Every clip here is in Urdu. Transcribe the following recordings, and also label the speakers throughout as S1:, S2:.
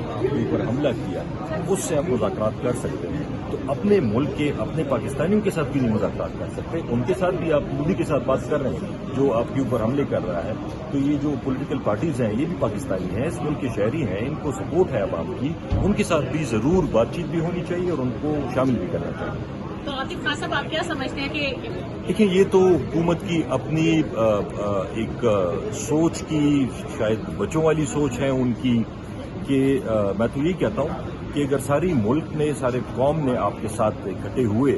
S1: آپ کے اوپر حملہ کیا، اس سے آپ مذاکرات کر سکتے ہیں، تو اپنے ملک کے اپنے پاکستانیوں کے ساتھ بھی نہیں مذاکرات کر سکتے، ان کے ساتھ بھی آپ مودی کے ساتھ بات کر رہے ہیں جو آپ کے اوپر حملے کر رہا ہے. تو یہ جو پولیٹیکل پارٹیز ہیں یہ بھی پاکستانی ہیں، اس ملک کے شہری ہیں، ان کو سپورٹ ہے عوام کی، ان کے ساتھ بھی ضرور بات چیت بھی ہونی چاہیے اور ان کو شامل بھی کرنا چاہیے.
S2: تو عاطف خان صاحب آپ کیا سمجھتے ہیں کہ
S1: دیکھیں یہ تو حکومت کی اپنی ایک سوچ کی، شاید بچوں والی سوچ ہے ان کی، کہ میں تو یہی کہتا ہوں کہ اگر ساری ملک نے، سارے قوم نے آپ کے ساتھ اکٹھے ہوئے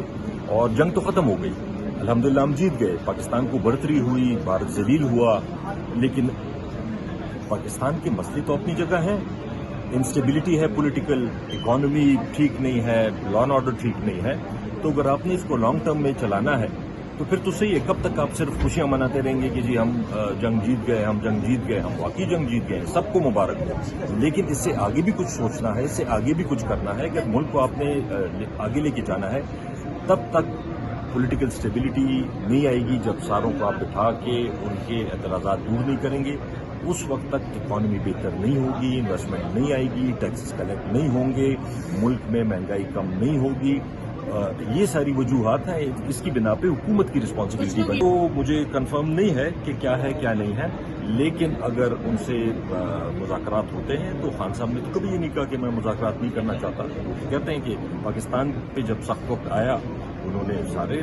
S1: اور جنگ تو ختم ہو گئی، الحمدللہ ہم جیت گئے، پاکستان کو برتری ہوئی، بھارت ذلیل ہوا، لیکن پاکستان کے مسئلے تو اپنی جگہ ہیں. انسٹیبلٹی ہے، پولیٹیکل اکانومی ٹھیک نہیں ہے، لا اینڈ آرڈر ٹھیک نہیں ہے. تو اگر آپ نے اس کو لانگ ٹرم میں چلانا ہے تو پھر تو صحیح ہے، کب تک آپ صرف خوشیاں مناتے رہیں گے کہ جی ہم جنگ جیت گئے، ہم جنگ جیت گئے، ہم واقعی جنگ جیت گئے، سب کو مبارک ہو. لیکن اس سے آگے بھی کچھ سوچنا ہے، اس سے آگے بھی کچھ کرنا ہے. اگر ملک کو آپ نے آگے لے کے جانا ہے تب تک پولیٹیکل سٹیبلٹی نہیں آئے گی جب ساروں کو آپ بٹھا کے ان کے اعتراضات دور نہیں کریں گے. اس وقت تک اکانومی بہتر نہیں ہوگی، انویسٹمنٹ نہیں آئے گی، ٹیکسز کلیکٹ نہیں ہوں گے، ملک میں مہنگائی کم نہیں ہوگی. یہ ساری وجوہات ہیں، اس کی بنا پہ حکومت کی رسپانسبلٹی بنی. تو مجھے کنفرم نہیں ہے کہ کیا ہے کیا نہیں ہے، لیکن اگر ان سے مذاکرات ہوتے ہیں تو خان صاحب نے تو کبھی یہ نہیں کہا کہ میں مذاکرات نہیں کرنا چاہتا. وہ کہتے ہیں کہ پاکستان پہ جب سخت وقت آیا انہوں نے سارے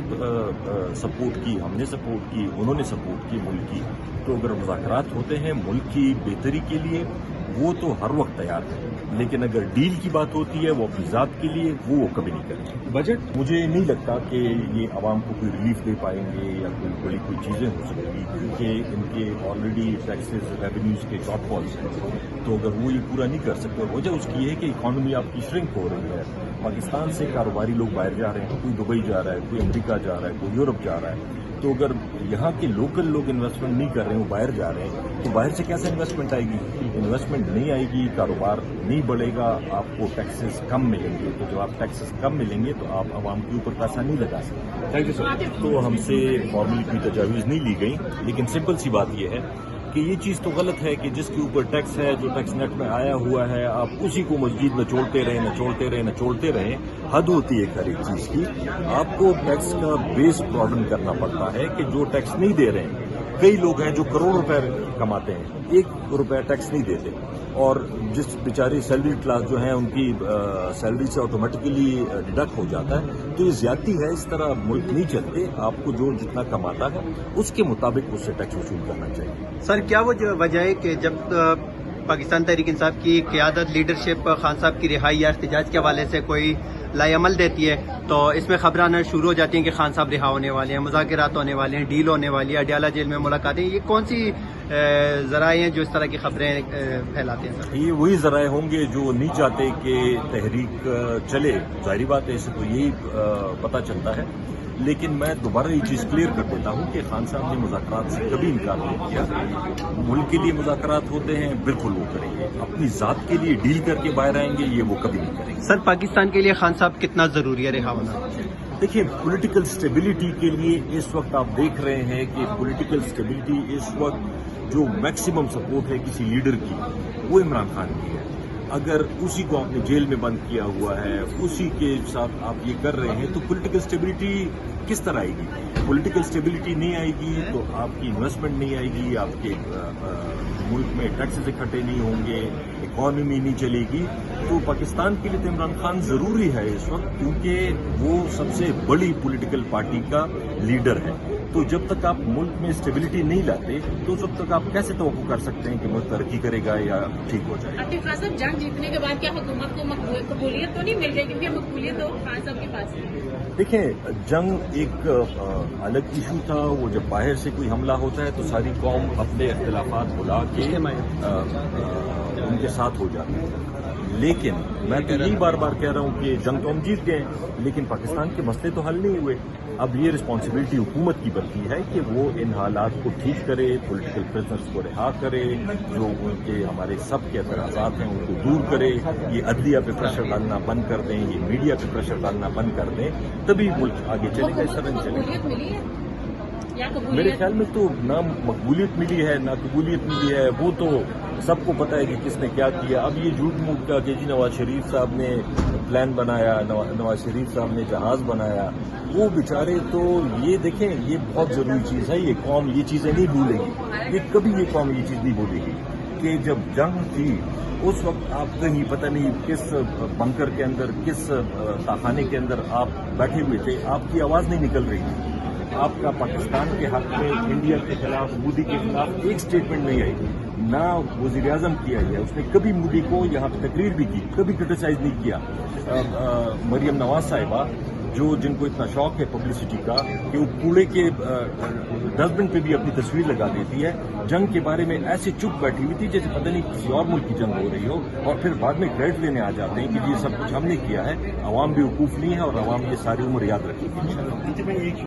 S1: سپورٹ کی، ہم نے سپورٹ کی، انہوں نے سپورٹ کی ملک کی. تو اگر مذاکرات ہوتے ہیں ملک کی بہتری کے لیے وہ تو ہر وقت تیار ہے، لیکن اگر ڈیل کی بات ہوتی ہے وہ اپنی ذات کے لیے وہ کبھی نہیں کریں گے. بجٹ مجھے نہیں لگتا کہ یہ عوام کو کوئی ریلیف دے پائیں گے یا کوئی چیزیں ہو سکیں گی، کیونکہ ان کے آلریڈی ٹیکسز ریونیوز کے شارٹ فالس ہیں. تو اگر وہ یہ پورا نہیں کر سکتے، وجہ اس کی ہے کہ اکانومی آپ کی شرنک ہو رہی ہے. پاکستان سے کاروباری لوگ باہر جا رہے ہیں، کوئی دبئی جا رہا ہے، کوئی امریکہ جا رہا ہے، کوئی یورپ جا رہا ہے. تو اگر یہاں کے لوکل لوگ انویسٹمنٹ نہیں کر رہے ہیں، وہ باہر جا رہے ہیں، تو باہر سے کیسے انویسٹمنٹ آئے گی؟ انویسٹمنٹ نہیں آئے گی، کاروبار نہیں بڑھے گا، آپ کو ٹیکسز کم ملیں گے. تو جب آپ ٹیکسز کم ملیں گے تو آپ عوام کے اوپر پیسہ نہیں لگا سکتے. Thank you sir. تو ہم سے فارملی کوئی تجاویز نہیں لی گئی، لیکن سمپل سی بات یہ ہے کہ یہ چیز تو غلط ہے کہ جس کے اوپر ٹیکس ہے، جو ٹیکس نیٹ میں آیا ہوا ہے، آپ اسی کو مسجد میں چھوڑتے رہیں. حد ہوتی ہے ہر ایک چیز کی. آپ کو ٹیکس کا بیس براڈن کرنا پڑتا ہے کہ جو ٹیکس نہیں دے رہے ہیں، کئی لوگ ہیں جو کروڑ روپے کماتے ہیں، 1 روپے ٹیکس نہیں دیتے، اور جس بیچاری سیلری کلاس جو ہیں ان کی سیلری سے آٹومیٹکلی ڈیڈکٹ ہو جاتا ہے. تو یہ زیادتی ہے، اس طرح ملک نہیں چلتے. آپ کو جو جتنا کماتا ہے اس کے مطابق اس سے ٹیکس وصول کرنا چاہیے.
S3: سر کیا وہ وجہ ہے کہ جب پاکستان تحریک انصاف کی قیادت لیڈرشپ خان صاحب کی رہائی یا احتجاج کے حوالے سے کوئی لائے عمل دیتی ہے تو اس میں خبریں آنا شروع ہو جاتی ہیں کہ خان صاحب رہا ہونے والے ہیں، مذاکرات ہونے والے ہیں، ڈیل ہونے والی ہے، اڈیالہ جیل میں ملاقاتیں. یہ کون سی ذرائع ہیں جو اس طرح کی خبریں پھیلاتے ہیں سر؟
S1: یہ وہی ذرائع ہوں گے جو نہیں چاہتے کہ تحریک چلے. ظاہری بات ہے، اس سے تو یہی پتہ چلتا ہے. لیکن میں دوبارہ یہ چیز کلیئر کر دیتا ہوں کہ خان صاحب نے مذاکرات سے کبھی انکار نہیں کیا. ملک کے لیے مذاکرات ہوتے ہیں، بالکل وہ کریں گے. اپنی ذات کے لیے ڈیل کر کے باہر آئیں گے، یہ وہ کبھی نہیں کریں گے.
S3: سر پاکستان کے لیے خان صاحب کتنا ضروری ہے رہا ہونا؟
S1: دیکھیے، پولیٹیکل سٹیبلٹی کے لیے اس وقت آپ دیکھ رہے ہیں کہ پولیٹیکل سٹیبلٹی اس وقت جو میکسیمم سپورٹ ہے کسی لیڈر کی وہ عمران خان کی ہے. اگر اسی کو آپ نے جیل میں بند کیا ہوا ہے، اسی کے ساتھ آپ یہ کر رہے ہیں، تو پولیٹیکل سٹیبلٹی کس طرح آئے گی؟ پولیٹیکل سٹیبلٹی نہیں آئے گی تو آپ کی انویسٹمنٹ نہیں آئے گی، آپ کے ملک میں ٹیکسز اکٹھے نہیں ہوں گے، اکانومی نہیں چلے گی. تو پاکستان کے لیے تو عمران خان ضروری ہے اس وقت، کیونکہ وہ سب سے بڑی پولیٹیکل پارٹی کا لیڈر ہے. تو جب تک آپ ملک میں اسٹیبلٹی نہیں لاتے تو اس وقت تک آپ کیسے توقع کر سکتے ہیں کہ ملک ترقی کرے گا یا ٹھیک ہو جائے گا؟
S2: عاطف خان صاحب جنگ جیتنے کے بعد کیا حکومت کو قبولیت تو نہیں مل رہی، کیونکہ مقبولیت تو خان صاحب کے پاس ہے؟
S1: دیکھیں، جنگ ایک الگ ایشو تھا. وہ جب باہر سے کوئی حملہ ہوتا ہے تو ساری قوم اپنے اختلافات بلا کے ان کے ساتھ ہو جاتی ہے. لیکن میں تو یہی بار بار کہہ رہا ہوں کہ جنگ تو ہم جیت گئے، لیکن پاکستان کے مسئلے تو حل نہیں ہوئے. اب یہ رسپانسبلٹی حکومت کی بنتی ہے کہ وہ ان حالات کو ٹھیک کرے، پولیٹیکل پرزنرز کو رہا کرے، جو ان کے ہمارے سب کے اعتراضات ہیں ان کو دور کرے. یہ عدلیہ پہ پریشر ڈالنا بند کر دیں، یہ میڈیا پہ پریشر ڈالنا بند کر دیں، تبھی ملک آگے چلے گا. اس طرح نہیں چلے گا. میرے خیال میں تو نہ مقبولیت ملی ہے نہ قبولیت ملی ہے. وہ تو سب کو پتہ ہے کہ کس نے کیا کیا. اب یہ جھوٹ موٹ کا کہ جی نواز شریف صاحب نے پلان بنایا, نواز شریف صاحب نے جہاز بنایا, وہ بیچارے تو یہ دیکھیں, یہ بہت ضروری چیز ہے. یہ قوم یہ چیزیں نہیں بھولے گی, یہ کبھی یہ قوم یہ چیز نہیں بھولے گی کہ جب جنگ تھی اس وقت آپ کہیں پتہ نہیں کس بنکر کے اندر, کس تاخانے کے اندر آپ بیٹھے ہوئے تھے, آپ کی آواز نہیں نکل رہی تھی. آپ کا پاکستان کے حق میں انڈیا کے خلاف, مودی کے خلاف ایک اسٹیٹمنٹ نہیں آئی. نہ وزیر اعظم کیا ہے, اس نے کبھی مودی کو یہاں پہ تقریر بھی کی, کبھی کرٹیسائز نہیں کیا. مریم نواز صاحبہ جن کو اتنا شوق ہے پبلسٹی کا کہ وہ کوڑے کے ڈسٹ بن پہ بھی اپنی تصویر لگا دیتی ہے, جنگ کے بارے میں ایسے چپ بیٹھی ہوئی تھی جیسے پتہ نہیں کسی اور ملک کی جنگ ہو رہی ہو, اور پھر بعد میں کریڈٹ لینے آ جاتے ہیں کہ یہ سب کچھ ہم نے کیا ہے. عوام بھی وقوف نہیں ہے اور عوام یہ ساری عمر یاد رکھے گی.